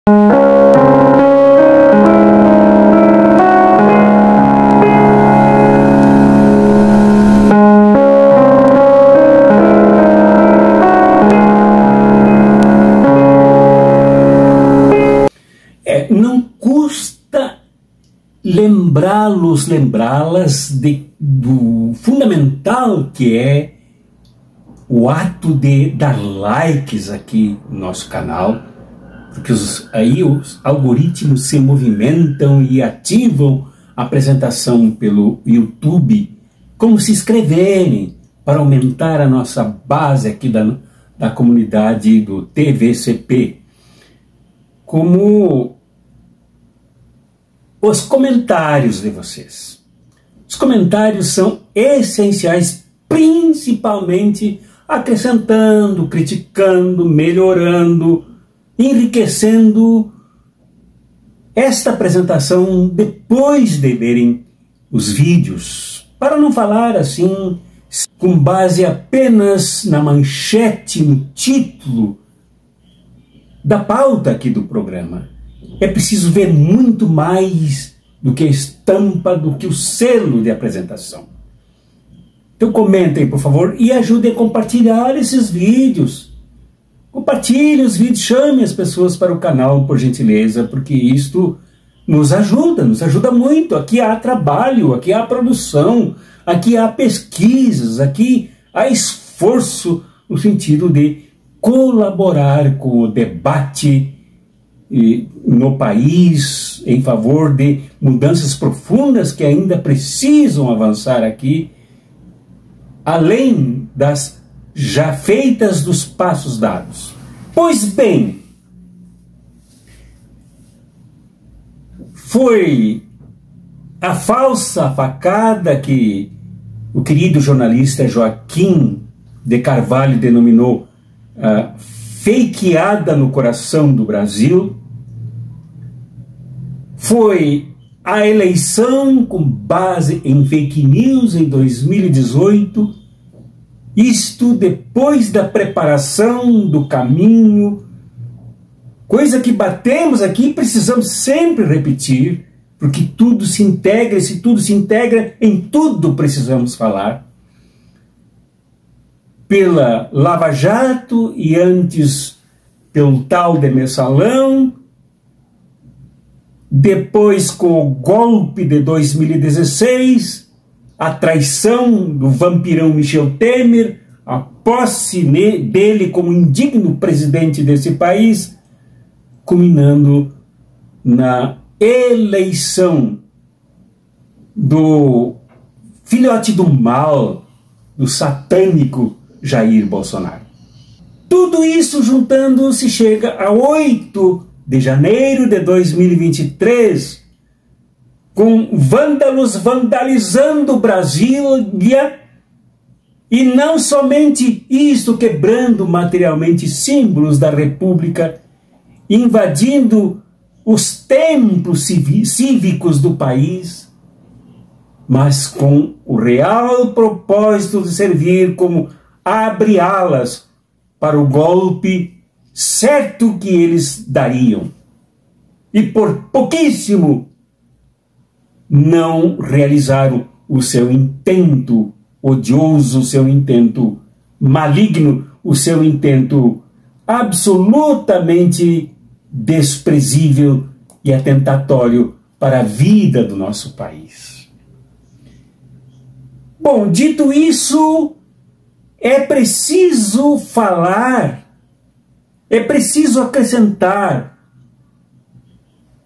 Não custa lembrá-las do fundamental que é o ato de dar likes aqui no nosso canal, porque aí os algoritmos se movimentam e ativam a apresentação pelo YouTube, como se inscreverem para aumentar a nossa base aqui da comunidade do TVCP, como os comentários de vocês. Os comentários são essenciais, principalmente acrescentando, criticando, melhorando, enriquecendo esta apresentação depois de verem os vídeos, para não falar assim com base apenas na manchete, no título da pauta aqui do programa. É preciso ver muito mais do que a estampa, do que o selo de apresentação. Então comentem, por favor, e ajudem a compartilhar esses vídeos. Compartilhe os vídeos, chame as pessoas para o canal, por gentileza, porque isto nos ajuda muito. Aqui há trabalho, aqui há produção, aqui há pesquisas, aqui há esforço no sentido de colaborar com o debate no país em favor de mudanças profundas que ainda precisam avançar aqui, além das já feitas dos passos dados. Pois bem, foi a falsa facada que o querido jornalista Joaquim de Carvalho denominou fakeada no coração do Brasil. Foi a eleição com base em fake news em 2018, isto depois da preparação do caminho, coisa que batemos aqui e precisamos sempre repetir, porque tudo se integra, e se tudo se integra, em tudo precisamos falar. Pela Lava Jato e antes pelo tal de Mensalão, depois com o golpe de 2016, a traição do vampirão Michel Temer, a posse dele como indigno presidente desse país, culminando na eleição do filhote do mal, do satânico Jair Bolsonaro. Tudo isso juntando se chega a 8 de janeiro de 2023, com vândalos vandalizando Brasília, e não somente isto, quebrando materialmente símbolos da República, invadindo os templos cívicos do país, mas com o real propósito de servir como abre-alas para o golpe certo que eles dariam. E por pouquíssimo não realizaram o seu intento odioso, o seu intento maligno, o seu intento absolutamente desprezível e atentatório para a vida do nosso país. Bom, dito isso, é preciso falar, é preciso acrescentar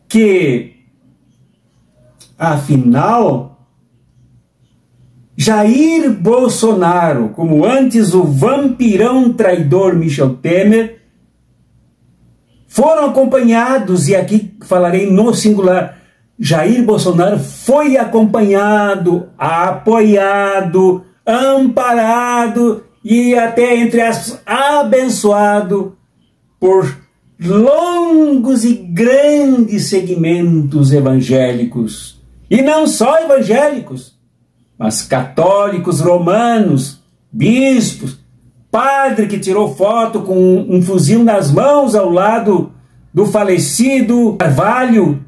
que, afinal, Jair Bolsonaro, como antes o vampirão traidor Michel Temer, foram acompanhados, e aqui falarei no singular, Jair Bolsonaro foi acompanhado, apoiado, amparado e até, entre aspas, abençoado por longos e grandes segmentos evangélicos. E não só evangélicos, mas católicos romanos, bispos, padre que tirou foto com um fuzil nas mãos ao lado do falecido Carvalho,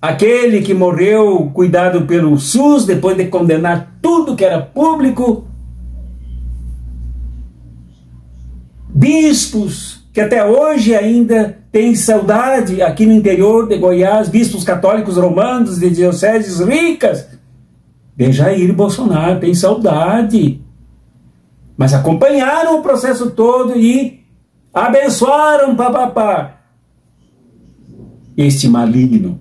aquele que morreu cuidado pelo SUS depois de condenar tudo que era público. Bispos que até hoje ainda têm saudade aqui no interior de Goiás, bispos católicos romanos de dioceses ricas, de Jair Bolsonaro, têm saudade. Mas acompanharam o processo todo e abençoaram, papapá, este maligno.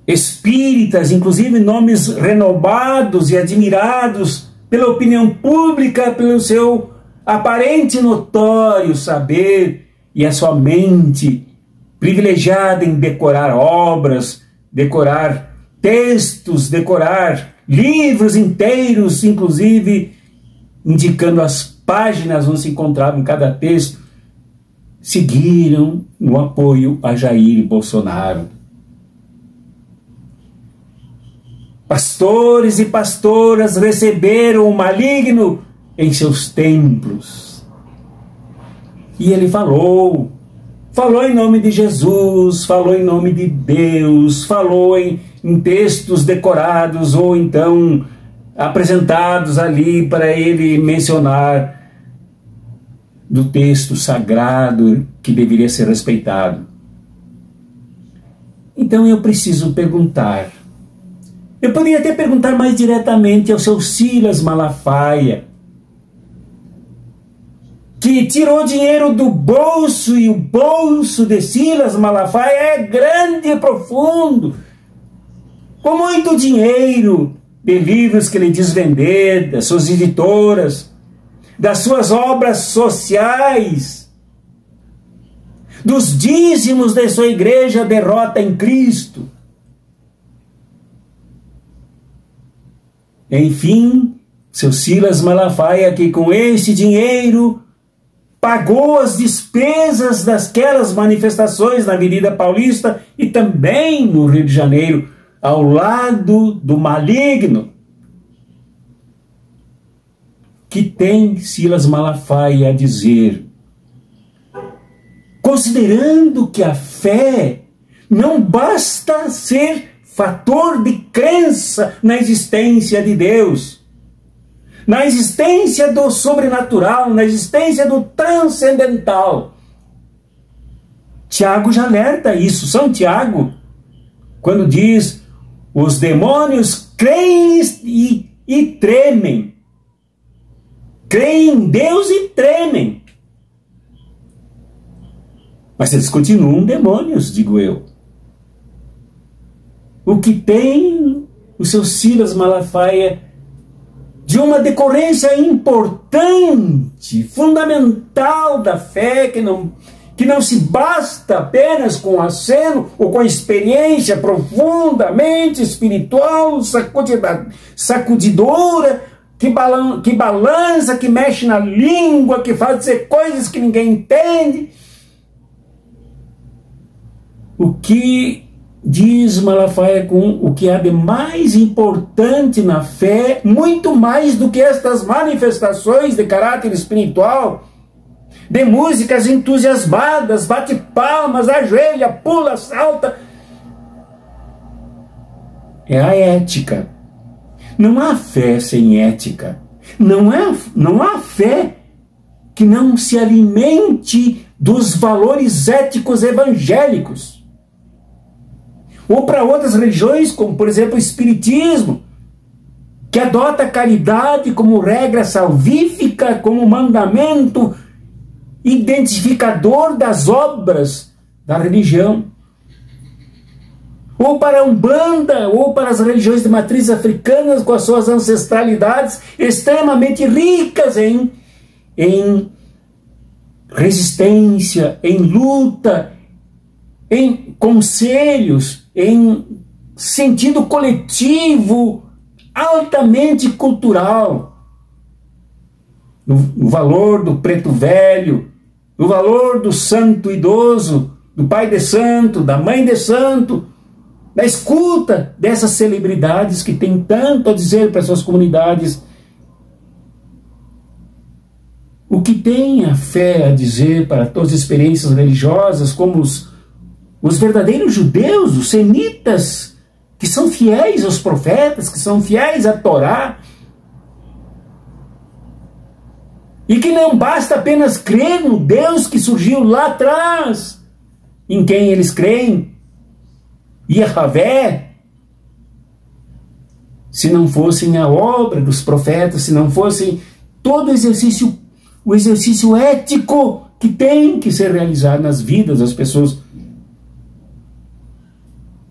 Espíritas, inclusive nomes renomados e admirados pela opinião pública, pelo seu aparente e notório saber e a sua mente privilegiada em decorar obras, decorar textos, decorar livros inteiros, inclusive indicando as páginas onde se encontrava em cada texto, seguiram no apoio a Jair Bolsonaro. Pastores e pastoras receberam o maligno em seus templos. E ele falou em nome de Jesus, falou em nome de Deus, falou em textos decorados ou então apresentados ali para ele mencionar do texto sagrado que deveria ser respeitado. Então eu preciso perguntar. Eu poderia até perguntar mais diretamente ao seu Silas Malafaia, que tirou dinheiro do bolso, e o bolso de Silas Malafaia é grande e profundo, com muito dinheiro de livros que ele diz vender, das suas editoras, das suas obras sociais, dos dízimos da sua igreja Derrota em Cristo. Enfim, seu Silas Malafaia, que com esse dinheiro pagou as despesas daquelas manifestações na Avenida Paulista e também no Rio de Janeiro, ao lado do maligno. Que tem Silas Malafaia a dizer? Considerando que a fé não basta ser fator de crença na existência de Deus, na existência do sobrenatural, na existência do transcendental. Tiago já alerta isso, São Tiago, quando diz: os demônios creem e tremem. Creem em Deus e tremem. Mas eles continuam demônios, digo eu. O que tem o seu Silas Malafaia de uma decorrência importante, fundamental da fé, que não se basta apenas com o aceno ou com a experiência profundamente espiritual, sacudidora, que balança, que mexe na língua, que faz dizer coisas que ninguém entende. O que diz Malafaia com o que há de mais importante na fé, muito mais do que estas manifestações de caráter espiritual, de músicas entusiasmadas, bate palmas, ajoelha, pula, salta, é a ética. Não há fé sem ética. Não há fé que não se alimente dos valores éticos evangélicos. Ou para outras religiões, como por exemplo o Espiritismo, que adota a caridade como regra salvífica, como mandamento identificador das obras da religião. Ou para a Umbanda, ou para as religiões de matriz africanas, com as suas ancestralidades extremamente ricas em resistência, em luta, em conselhos, em sentido coletivo, altamente cultural. O valor do preto velho, o valor do santo idoso, do pai de santo, da mãe de santo, da escuta dessas celebridades que têm tanto a dizer para suas comunidades. o que tem a fé a dizer para todas as experiências religiosas, como os verdadeiros judeus, os semitas, que são fiéis aos profetas, que são fiéis à Torá, e que não basta apenas crer no Deus que surgiu lá atrás, em quem eles creem, Yahvé, se não fossem a obra dos profetas, se não fossem todo o exercício ético que tem que ser realizado nas vidas das pessoas.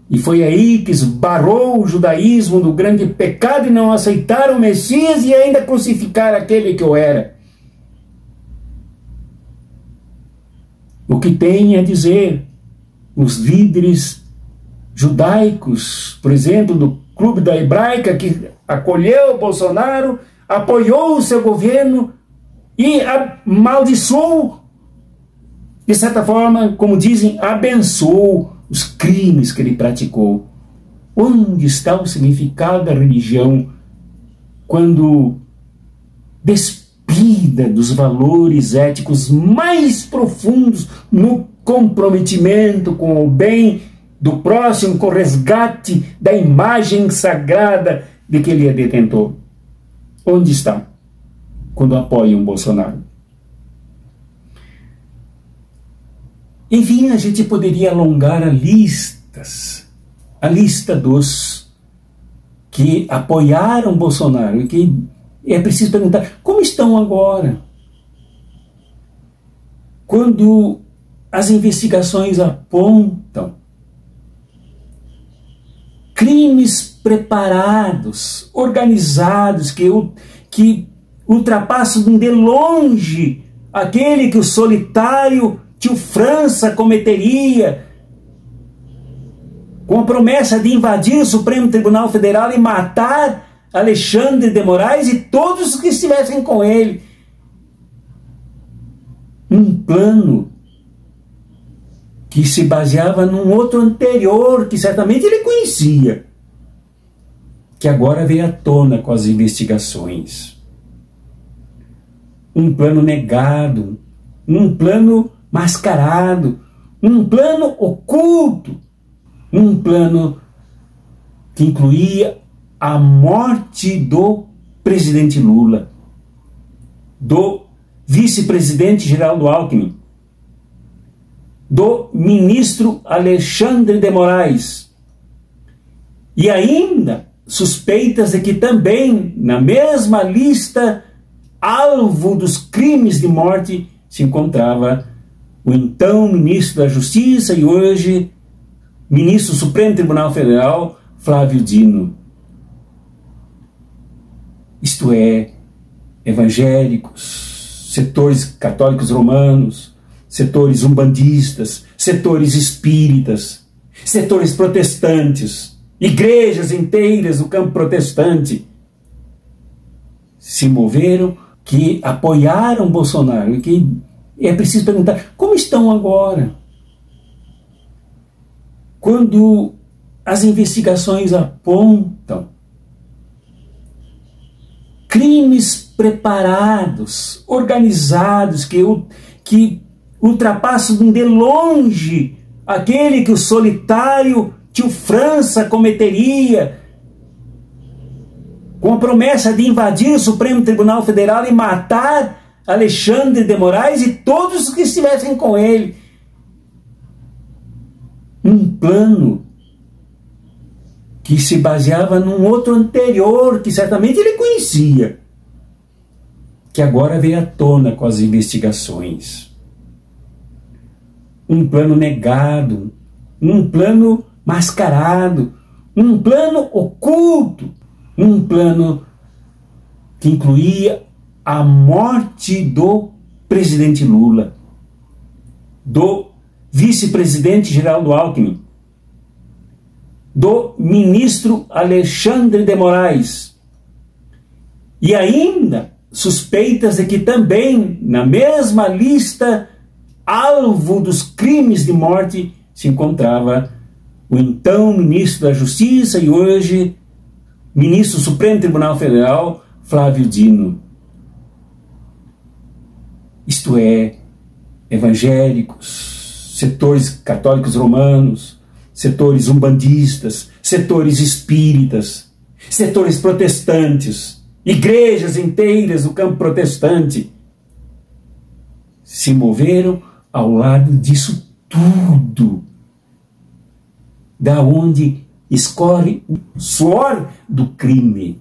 E foi aí que esbarrou o judaísmo do grande pecado e não aceitaram o Messias e ainda crucificaram aquele que o era. O que tem a dizer os líderes judaicos, por exemplo, do Clube da Hebraica, que acolheu o Bolsonaro, apoiou o seu governo e amaldiçoou, de certa forma, como dizem, abençoou os crimes que ele praticou. Onde está o significado da religião quando despida dos valores éticos mais profundos no comprometimento com o bem do próximo, com o resgate da imagem sagrada de que ele é detentor? Onde está quando apoiam Bolsonaro? Enfim, a gente poderia alongar a lista dos que apoiaram Bolsonaro, e que é preciso perguntar, como estão agora? Quando as investigações apontam crimes preparados, organizados, que ultrapassam de longe aquele que o solitário tio França cometeria, com a promessa de invadir o Supremo Tribunal Federal e matar Alexandre de Moraes e todos os que estivessem com ele. Um plano que se baseava num outro anterior, que certamente ele conhecia, que agora veio à tona com as investigações. Um plano negado, um plano mascarado, um plano oculto, um plano que incluía a morte do presidente Lula, do vice-presidente Geraldo Alckmin, do ministro Alexandre de Moraes, e ainda suspeitas de que também, na mesma lista, alvo dos crimes de morte, se encontrava o então ministro da Justiça e hoje ministro do Supremo Tribunal Federal, Flávio Dino. Isto é, evangélicos, setores católicos romanos, setores umbandistas, setores espíritas, setores protestantes, igrejas inteiras do campo protestante se moveram, que apoiaram Bolsonaro, e que é preciso perguntar, como estão agora? Quando as investigações apontam crimes preparados, organizados, que ultrapassam de longe aquele que o solitário tio França cometeria, com a promessa de invadir o Supremo Tribunal Federal e matar Alexandre de Moraes e todos os que estivessem com ele. Um plano que se baseava num outro anterior, que certamente ele conhecia, que agora veio à tona com as investigações. Um plano negado, um plano mascarado, um plano oculto, um plano que incluía a morte do presidente Lula, do vice-presidente Geraldo Alckmin, do ministro Alexandre de Moraes, e ainda suspeitas de que também, na mesma lista, alvo dos crimes de morte, se encontrava o então ministro da Justiça e hoje ministro do Supremo Tribunal Federal, Flávio Dino. isto é, evangélicos, setores católicos romanos, setores umbandistas, setores espíritas, setores protestantes, igrejas inteiras do campo protestante, se moveram ao lado disso tudo, da onde escorre o suor do crime,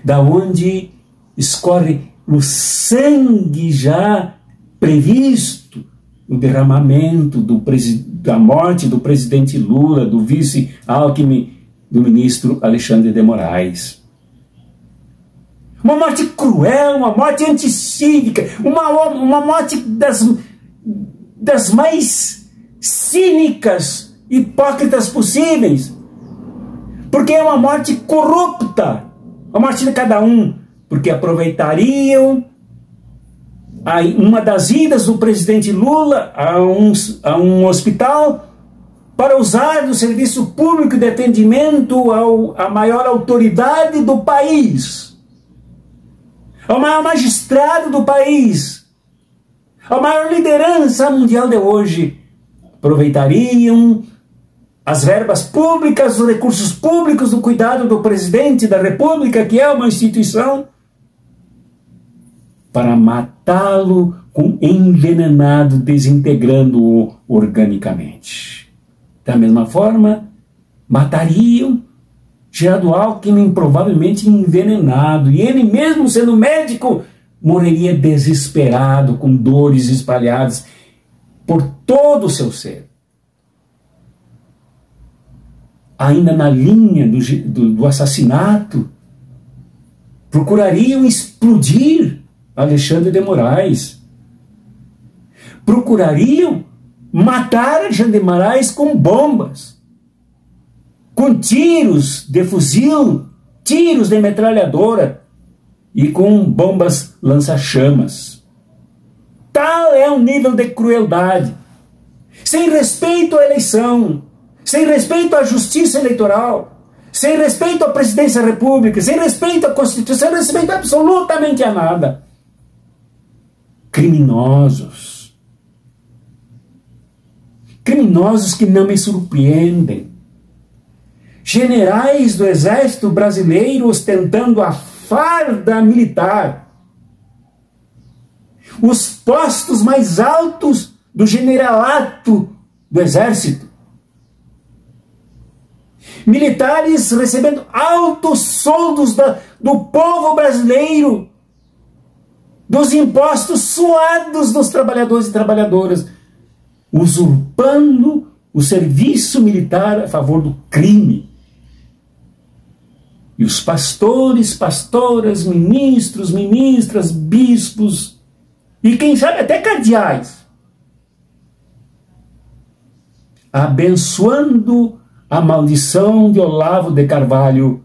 da onde escorre o sangue já previsto no derramamento da morte do presidente Lula, do vice Alckmin, do ministro Alexandre de Moraes. Uma morte cruel, uma morte anticívica, uma morte das mais cínicas, hipócritas possíveis. Porque é uma morte corrupta, a morte de cada um, porque aproveitariam uma das idas do presidente Lula a um hospital para usar o serviço público de atendimento à maior autoridade do país, ao maior magistrado do país, à maior liderança mundial de hoje. Aproveitariam as verbas públicas, os recursos públicos do cuidado do presidente da República, que é uma instituição, para matá-lo envenenado, desintegrando-o organicamente. Da mesma forma, matariam Geraldo Alckmin, provavelmente envenenado, e ele mesmo, sendo médico, morreria desesperado, com dores espalhadas por todo o seu ser. Ainda na linha do assassinato, procurariam explodir Alexandre de Moraes. Procurariam matar Alexandre de Moraes com bombas, com tiros de fuzil, tiros de metralhadora e com bombas lança-chamas. Tal é o nível de crueldade, sem respeito à eleição, sem respeito à justiça eleitoral, sem respeito à presidência da República, sem respeito à Constituição, sem respeito absolutamente a nada. Criminosos. Criminosos que não me surpreendem. Generais do Exército Brasileiro ostentando a farda militar. Os postos mais altos do generalato do Exército. Militares recebendo altos soldos do povo brasileiro, dos impostos suados dos trabalhadores e trabalhadoras, usurpando o serviço militar a favor do crime. E os pastores, pastoras, ministros, ministras, bispos, e quem sabe até cardeais, abençoando a maldição de Olavo de Carvalho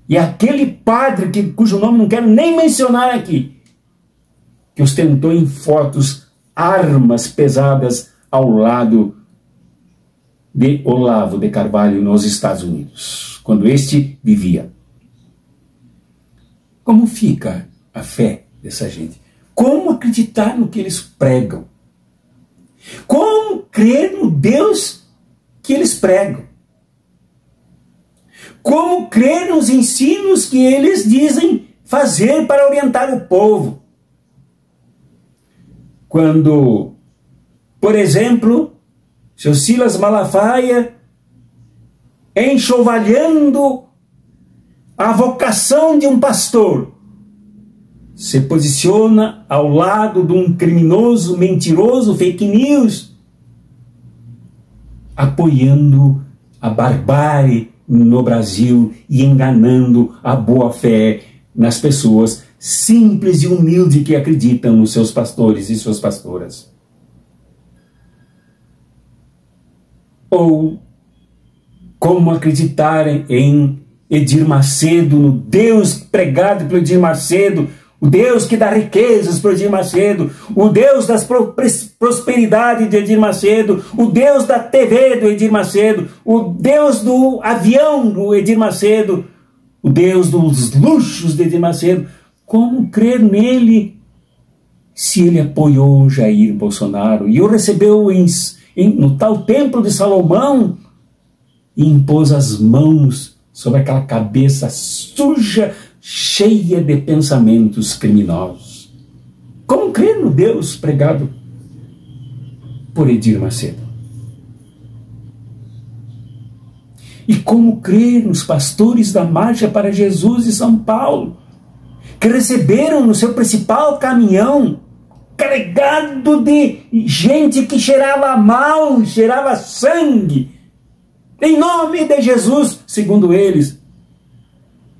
e aquele padre cujo nome não quero nem mencionar aqui, que ostentou em fotos armas pesadas ao lado de Olavo de Carvalho nos Estados Unidos, quando este vivia. Como fica a fé dessa gente? Como acreditar no que eles pregam? Como crer no Deus que eles pregam? Como crer nos ensinos que eles dizem fazer para orientar o povo? Quando, por exemplo, seu Silas Malafaia, enxovalhando a vocação de um pastor, se posiciona ao lado de um criminoso, mentiroso, fake news, apoiando a barbárie no Brasil e enganando a boa-fé nas pessoas simples e humildes que acreditam nos seus pastores e suas pastoras. Ou como acreditar em Edir Macedo, no Deus pregado pelo Edir Macedo, o Deus que dá riquezas para Edir Macedo, o Deus da prosperidade de Edir Macedo, o Deus da TV do Edir Macedo, o Deus do avião do Edir Macedo, o Deus dos luxos de Edir Macedo. Como crer nele se ele apoiou Jair Bolsonaro e o recebeu no tal templo de Salomão e impôs as mãos sobre aquela cabeça suja, cheia de pensamentos criminosos. Como crer no Deus pregado por Edir Macedo? E como crer nos pastores da Marcha para Jesus de São Paulo, que receberam no seu principal caminhão, carregado de gente que cheirava mal, cheirava sangue, em nome de Jesus, segundo eles,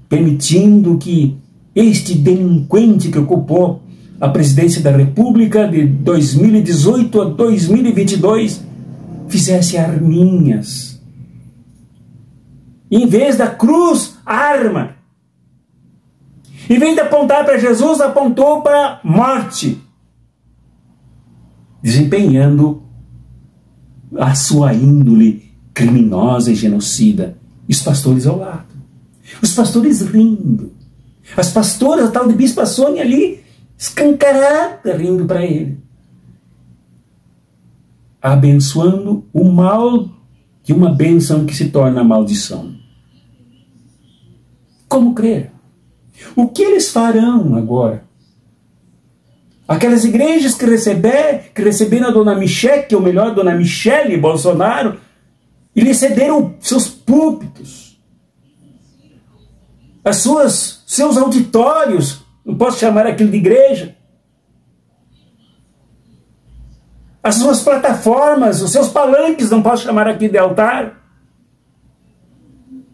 permitindo que este delinquente que ocupou a presidência da República de 2018 a 2022 fizesse arminhas. Em vez da cruz, arma. Em vez de apontar para Jesus, apontou para a morte, desempenhando a sua índole criminosa e genocida. E os pastores ao lado. Os pastores rindo. As pastoras, a tal de Bispa Sônia ali, escancarada, rindo para ele. Abençoando o mal de uma bênção que se torna maldição. Como crer? O que eles farão agora? Aquelas igrejas que receberam a Dona Michele, ou melhor, Dona Michele Bolsonaro, e lhe cederam seus púlpitos, seus auditórios, não posso chamar aquilo de igreja, as suas plataformas, os seus palanques, não posso chamar aquilo de altar,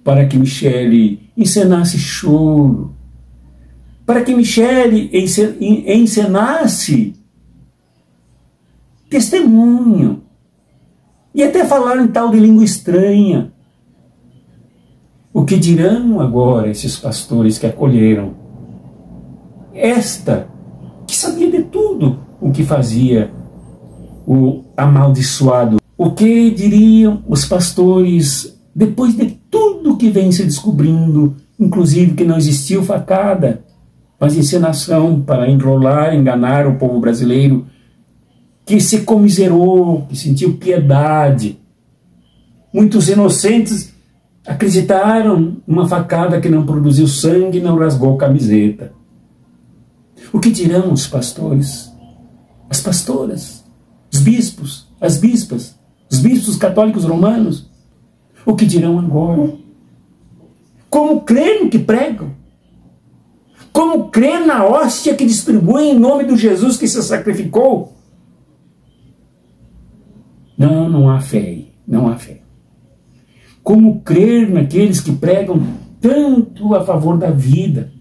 para que Michele encenasse choro, para que Michele encenasse testemunho, e até falar em tal de língua estranha. O que dirão agora esses pastores que acolheram esta, que sabia de tudo o que fazia o amaldiçoado? O que diriam os pastores depois de tudo que vem se descobrindo, inclusive que não existiu facada, mas encenação para enrolar, enganar o povo brasileiro, que se comiserou, que sentiu piedade. Muitos inocentes acreditaram numa facada que não produziu sangue e não rasgou camiseta. O que dirão os pastores, as pastoras, os bispos, as bispas, os bispos católicos romanos? O que dirão agora? Como crer no que pregam? Como crer na hóstia que distribuem em nome do Jesus que se sacrificou? Não há fé, não há fé. Como crer naqueles que pregam tanto a favor da vida,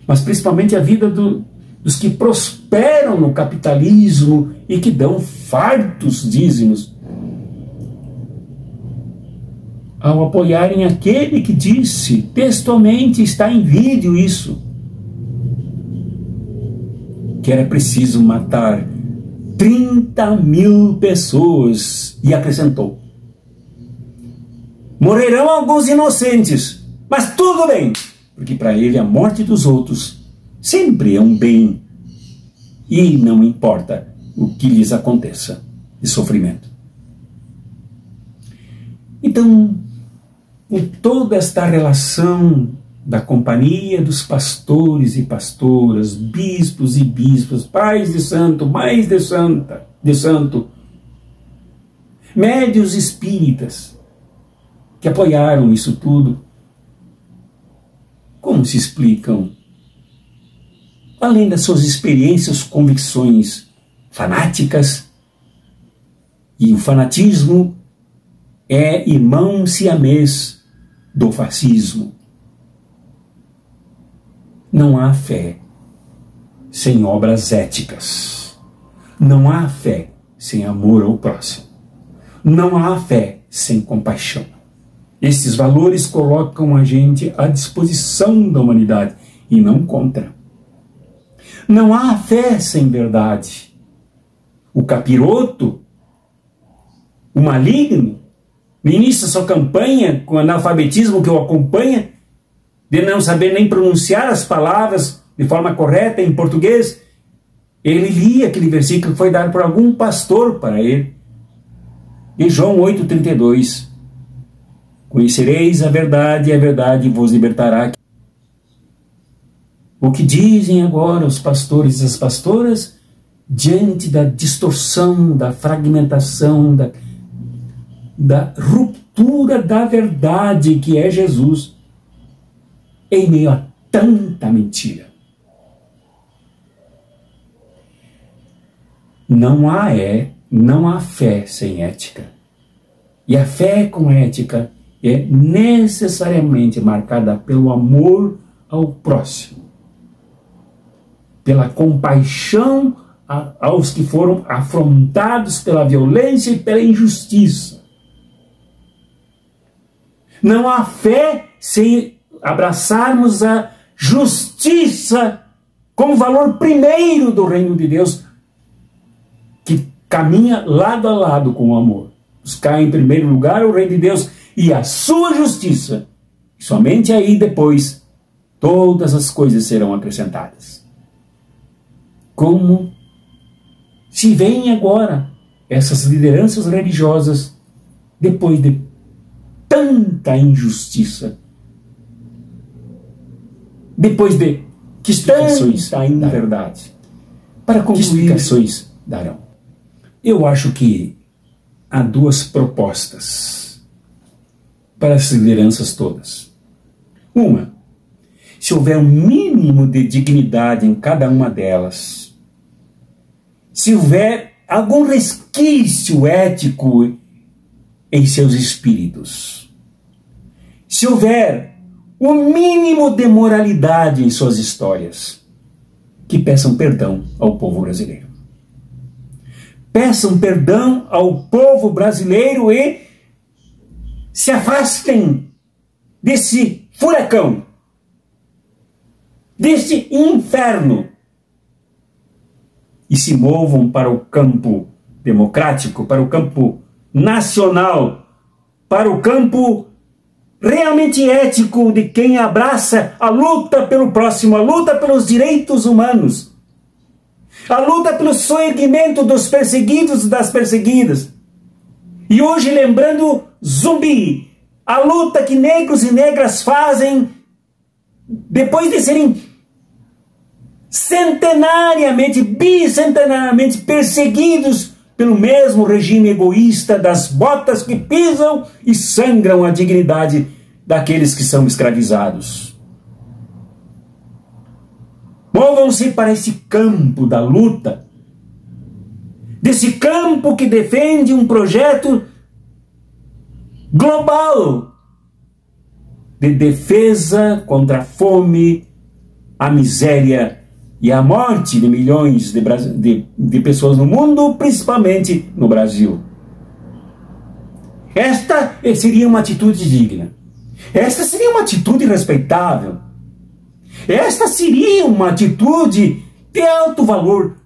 mas principalmente a vida dos que prosperam no capitalismo e que dão fartos dízimos, ao apoiarem aquele que disse, textualmente está em vídeo isso, que era preciso matar 30.000 pessoas, e acrescentou: morrerão alguns inocentes, mas tudo bem, porque para ele a morte dos outros sempre é um bem, e não importa o que lhes aconteça de sofrimento. Então, em toda esta relação da companhia dos pastores e pastoras, bispos e bispas, pais de santo, mães de santo, médios espíritas, que apoiaram isso tudo, como se explicam, além das suas experiências, convicções fanáticas, e o fanatismo é irmão siamês do fascismo. Não há fé sem obras éticas. Não há fé sem amor ao próximo. Não há fé sem compaixão. Esses valores colocam a gente à disposição da humanidade e não contra. Não há fé sem verdade. O capiroto, o maligno, inicia sua campanha com o analfabetismo que o acompanha, de não saber nem pronunciar as palavras de forma correta em português, Ele lia aquele versículo que foi dado por algum pastor para ele. Em João 8,32. Conhecereis a verdade e a verdade vos libertará. O que dizem agora os pastores e as pastoras diante da distorção, da fragmentação, da ruptura da verdade que é Jesus, em meio a tanta mentira? Não há fé sem ética. E a fé com ética é necessariamente marcada pelo amor ao próximo, pela compaixão aos que foram afrontados pela violência e pela injustiça. Não há fé sem abraçarmos a justiça como valor primeiro do reino de Deus, que caminha lado a lado com o amor. Buscar em primeiro lugar o reino de Deus e a sua justiça. E somente aí depois todas as coisas serão acrescentadas. Como se veem agora essas lideranças religiosas depois de tanta injustiça, depois de que explicações da inverdade, para concluir, que explicações darão? Eu acho que há duas propostas para as lideranças todas. Uma, se houver um mínimo de dignidade em cada uma delas, se houver algum resquício ético em seus espíritos, se houver o mínimo de moralidade em suas histórias, que peçam perdão ao povo brasileiro. Peçam perdão ao povo brasileiro e se afastem desse furacão, deste inferno, e se movam para o campo democrático, para o campo nacional, para o campo realmente ético de quem abraça a luta pelo próximo, a luta pelos direitos humanos, a luta pelo soerguimento dos perseguidos e das perseguidas. E hoje lembrando Zumbi, a luta que negros e negras fazem depois de serem centenariamente, bicentenariamente perseguidos pelo mesmo regime egoísta das botas que pisam e sangram a dignidade daqueles que são escravizados. Movam-se para esse campo da luta, desse campo que defende um projeto global de defesa contra a fome, a miséria e a morte de milhões de pessoas no mundo, principalmente no Brasil. Esta seria uma atitude digna. Esta seria uma atitude respeitável. Esta seria uma atitude de alto valor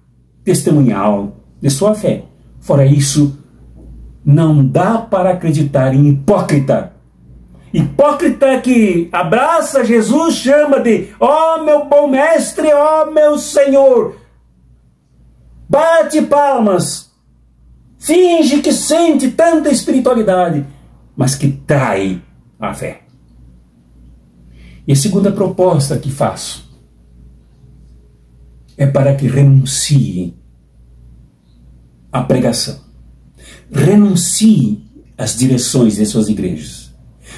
testemunhal de sua fé. Fora isso, não dá para acreditar em hipócrita. Hipócrita que abraça Jesus, chama de ó meu bom mestre, ó meu Senhor. Bate palmas. Finge que sente tanta espiritualidade, mas que trai a fé. E a segunda proposta que faço é para que renunciem à pregação. Renunciem às direções de suas igrejas.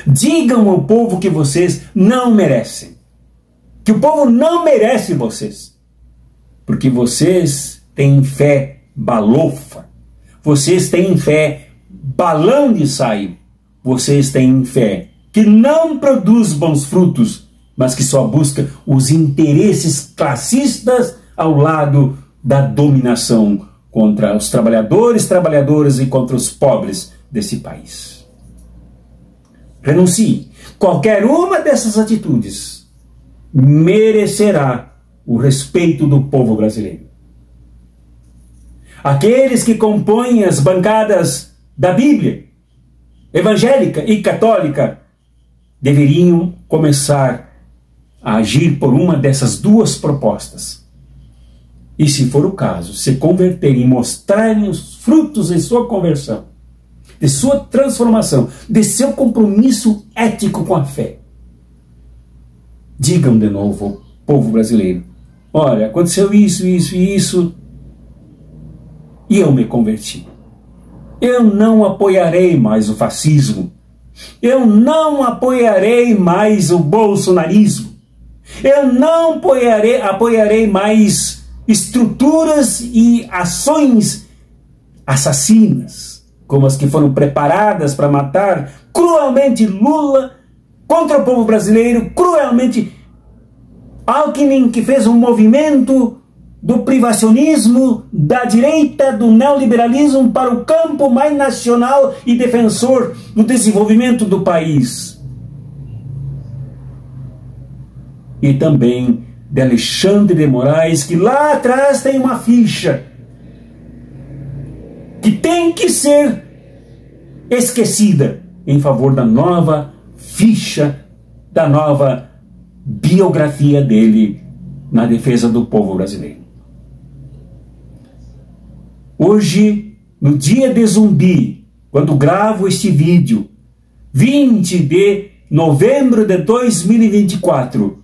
Digam ao povo que vocês não merecem. Que o povo não merece vocês. Porque vocês têm fé balofa. Vocês têm fé balão de saio. Vocês têm fé que não produz bons frutos, mas que só busca os interesses classistas ao lado da dominação contra os trabalhadores, trabalhadoras e contra os pobres desse país. Renuncie. Qualquer uma dessas atitudes merecerá o respeito do povo brasileiro. Aqueles que compõem as bancadas da Bíblia, evangélica e católica, deveriam começar a agir por uma dessas duas propostas. e, se for o caso, se converterem e mostrarem os frutos de sua conversão, de sua transformação, de seu compromisso ético com a fé, digam de novo ao povo brasileiro: olha, aconteceu isso, isso e isso, e eu me converti. Eu não apoiarei mais o fascismo. Eu não apoiarei mais o bolsonarismo. Eu não apoiarei mais estruturas e ações assassinas, como as que foram preparadas para matar cruelmente Lula, contra o povo brasileiro, cruelmente Alckmin, que fez um movimento do privacionismo, da direita, do neoliberalismo para o campo mais nacional e defensor do desenvolvimento do país. E também de Alexandre de Moraes, que lá atrás tem uma ficha que tem que ser esquecida em favor da nova ficha, da nova biografia dele na defesa do povo brasileiro. Hoje, no dia de Zumbi, quando gravo este vídeo, 20 de novembro de 2024,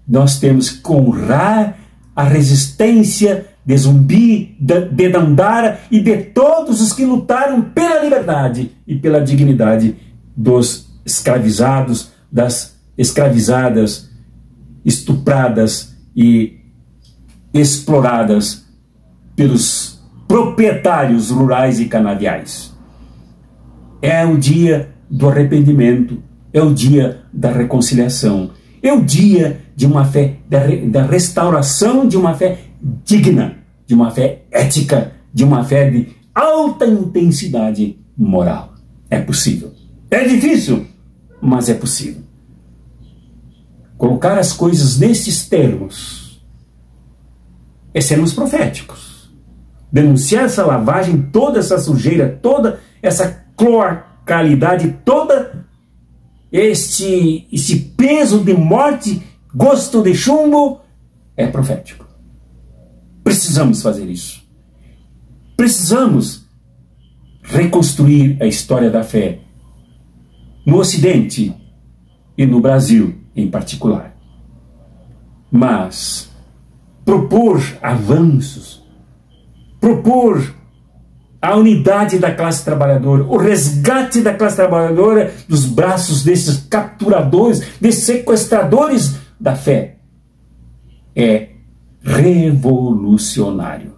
nós temos que honrar a resistência de Zumbi, de Dandara e de todos os que lutaram pela liberdade e pela dignidade dos escravizados, das escravizadas, estupradas e exploradas pelos proprietários rurais e canaviais. É o dia do arrependimento, é o dia da reconciliação, é o dia de uma fé, da restauração de uma fé digna, de uma fé ética, de uma fé de alta intensidade moral. É possível. É difícil, mas é possível. Colocar as coisas nesses termos é sermos proféticos. Denunciar essa lavagem, toda essa sujeira, toda essa cloacalidade, toda esse peso de morte, gosto de chumbo, é profético. Precisamos fazer isso. Precisamos reconstruir a história da fé no Ocidente e no Brasil em particular. Mas propor avanços, propor a unidade da classe trabalhadora, o resgate da classe trabalhadora dos braços desses capturadores, desses sequestradores da fé, é revolucionário.